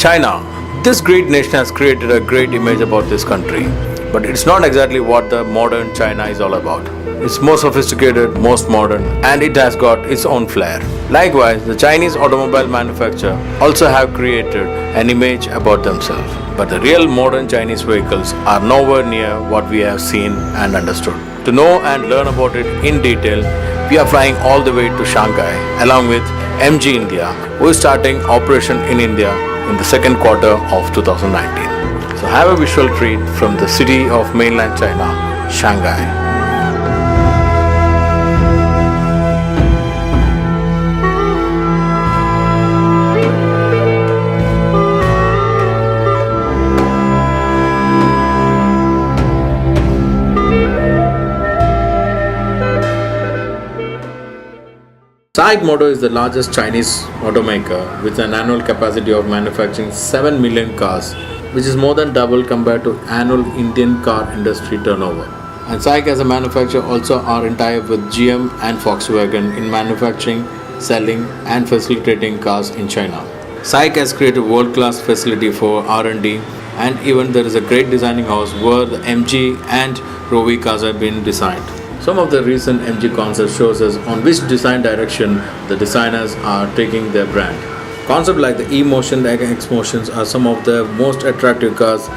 China. This great nation has created a great image about this country, but it's not exactly what the modern China is all about. It's more sophisticated, most modern, and it has got its own flair. Likewise, the Chinese automobile manufacturer also have created an image about themselves. But the real modern Chinese vehicles are nowhere near what we have seen and understood. To know and learn about it in detail, we are flying all the way to Shanghai along with MG India, who is starting operation in India in the second quarter of 2019. So have a visual treat from the city of mainland China, Shanghai. SAIC Motor is the largest Chinese automaker with an annual capacity of manufacturing 7 million cars, which is more than double compared to annual Indian car industry turnover. And SAIC as a manufacturer also are in tie-up with GM and Volkswagen in manufacturing, selling and facilitating cars in China. SAIC has created a world-class facility for R&D, and even there is a great designing house where the MG and Rovi cars have been designed. Some of the recent MG concepts shows us on which design direction the designers are taking their brand. Concepts like the E-Motion and X-Motions are some of the most attractive cars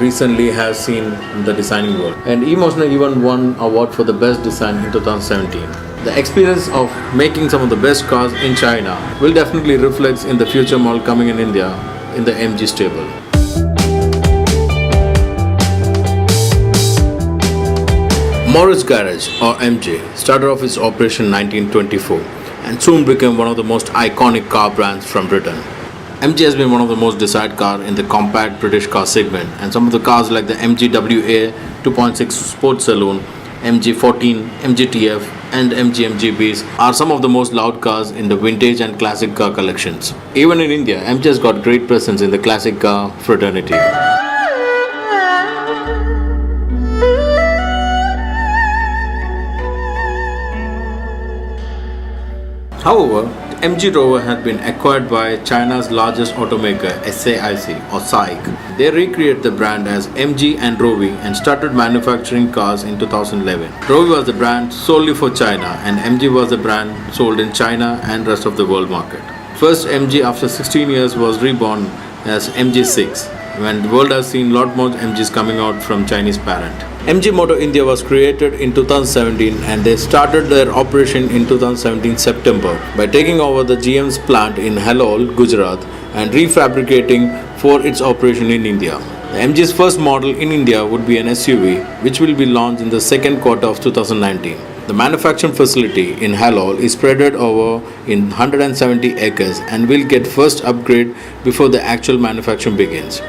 recently have seen in the designing world. And E-Motion even won award for the best design in 2017. The experience of making some of the best cars in China will definitely reflect in the future model coming in India in the MG stable. Morris Garage or MG started off its operation in 1924 and soon became one of the most iconic car brands from Britain. MG has been one of the most desired cars in the compact British car segment, and some of the cars like the MG WA 2.6 Sports Saloon, MG 14, MG TF and MG MGBs are some of the most loved cars in the vintage and classic car collections. Even in India, MG has got great presence in the classic car fraternity. However, the MG Rover had been acquired by China's largest automaker SAIC or SAIC. They recreated the brand as MG and Rovi and started manufacturing cars in 2011. Rovi was the brand solely for China and MG was the brand sold in China and rest of the world market. First MG after 16 years was reborn as MG6 when the world has seen lot more MGs coming out from Chinese parent. MG Motor India was created in 2017 and they started their operation in 2017 September by taking over the GM's plant in Halol, Gujarat and refabricating for its operation in India. The MG's first model in India would be an SUV which will be launched in the second quarter of 2019. The manufacturing facility in Halol is spread over in 170 acres and will get first upgrade before the actual manufacturing begins.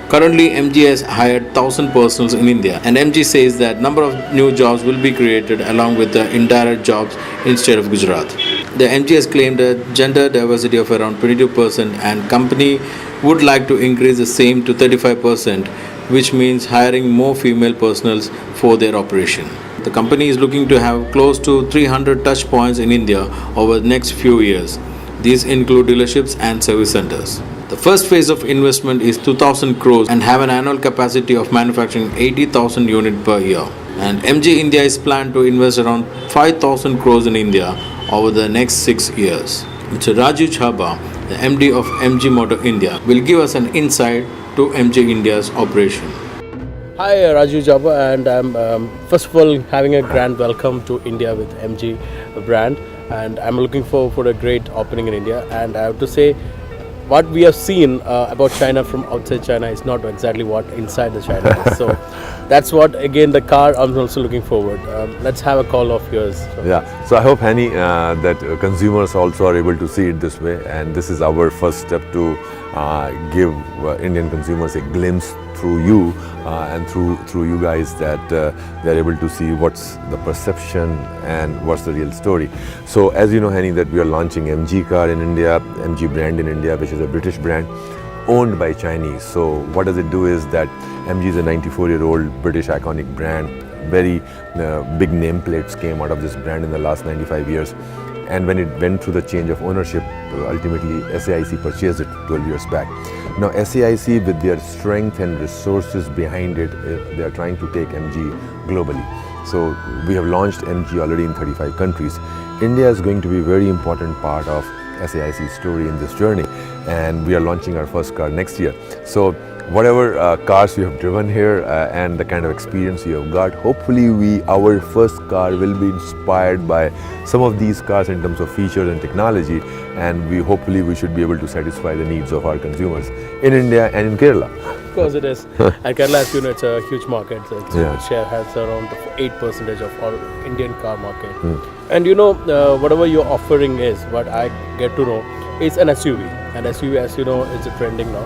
Currently, MG has hired 1,000 personnel in India, and MG says that number of new jobs will be created along with the indirect jobs in state of Gujarat. The MG has claimed a gender diversity of around 22%, and company would like to increase the same to 35%, which means hiring more female personnel for their operation. The company is looking to have close to 300 touch points in India over the next few years. These include dealerships and service centers. The first phase of investment is 2,000 crores and have an annual capacity of manufacturing 80,000 units per year. And MG India is planned to invest around 5,000 crores in India over the next 6 years. Mr. Raju Chhabra, the MD of MG Motor India, will give us an insight to MG India's operation. Hi, Raju Chhabra, and I'm first of all having a grand welcome to India with MG brand, and I'm looking forward for a great opening in India. And I have to say, what we have seen about China from outside China is not exactly what inside the China is. So that's what, again, the car I'm also looking forward. Let's have a call of yours. So I hope, Hani, that consumers also are able to see it this way, and this is our first step to give Indian consumers a glimpse through you and through you guys, that they're able to see what's the perception and what's the real story. So as you know, Hani, that we are launching MG car in India, MG brand in India, which is a British brand owned by Chinese. So what does it do is that MG is a 94-year-old British iconic brand. Very big nameplates came out of this brand in the last 95 years. and when it went through the change of ownership, ultimately SAIC purchased it 12 years back. Now SAIC, with their strength and resources behind it, they are trying to take MG globally. So we have launched MG already in 35 countries. India is going to be a very important part of SAIC's story in this journey, and we are launching our first car next year. So whatever cars you have driven here and the kind of experience you have got, hopefully our first car will be inspired by some of these cars in terms of features and technology, and hopefully we should be able to satisfy the needs of our consumers in India and in Kerala. Of course it is. And Kerala, as you know, it's a huge market. So Yeah. its share has around 8% of all Indian car market. And you know, whatever your offering is, what I get to know, is an SUV. And SUV, as you know, it's a trending now.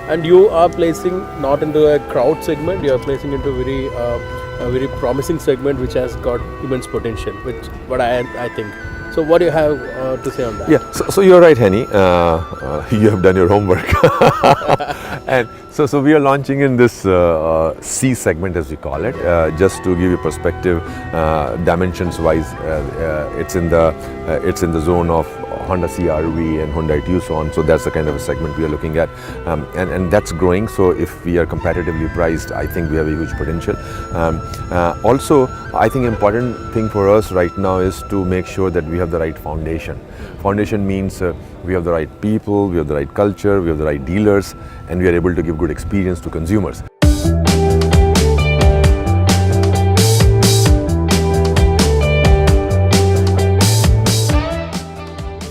And you are placing not into a crowd segment, you are placing into a very promising segment which has got immense potential, which what I think. So what do you have to say on that? Yeah, so you're right, Hani. You have done your homework. And so we are launching in this C segment, as we call it, just to give you perspective, dimensions-wise, it's in the zone of Honda CR-V and Hyundai Tucson. So that's the kind of a segment we are looking at, and that's growing. So if we are competitively priced, I think we have a huge potential. Also, I think important thing for us right now is to make sure that we have the right foundation. Foundation means we have the right people, we have the right culture, we have the right dealers, and we are able to give good experience to consumers.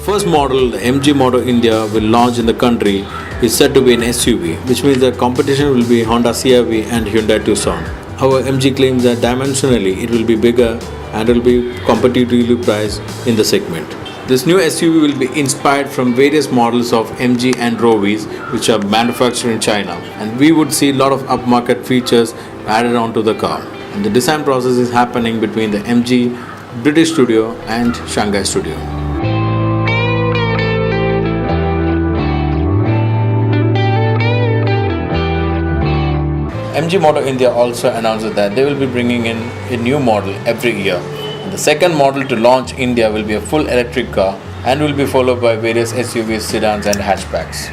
First model, the MG Motor India, will launch in the country is said to be an SUV, which means the competition will be Honda CR-V and Hyundai Tucson. However, MG claims that dimensionally it will be bigger and will be competitively priced in the segment. This new SUV will be inspired from various models of MG and Rovis, which are manufactured in China, and we would see a lot of upmarket features added onto the car. And the design process is happening between the MG British studio and Shanghai studio. MG Motor India also announced that they will be bringing in a new model every year. And the second model to launch India will be a full electric car and will be followed by various SUVs, sedans and hatchbacks.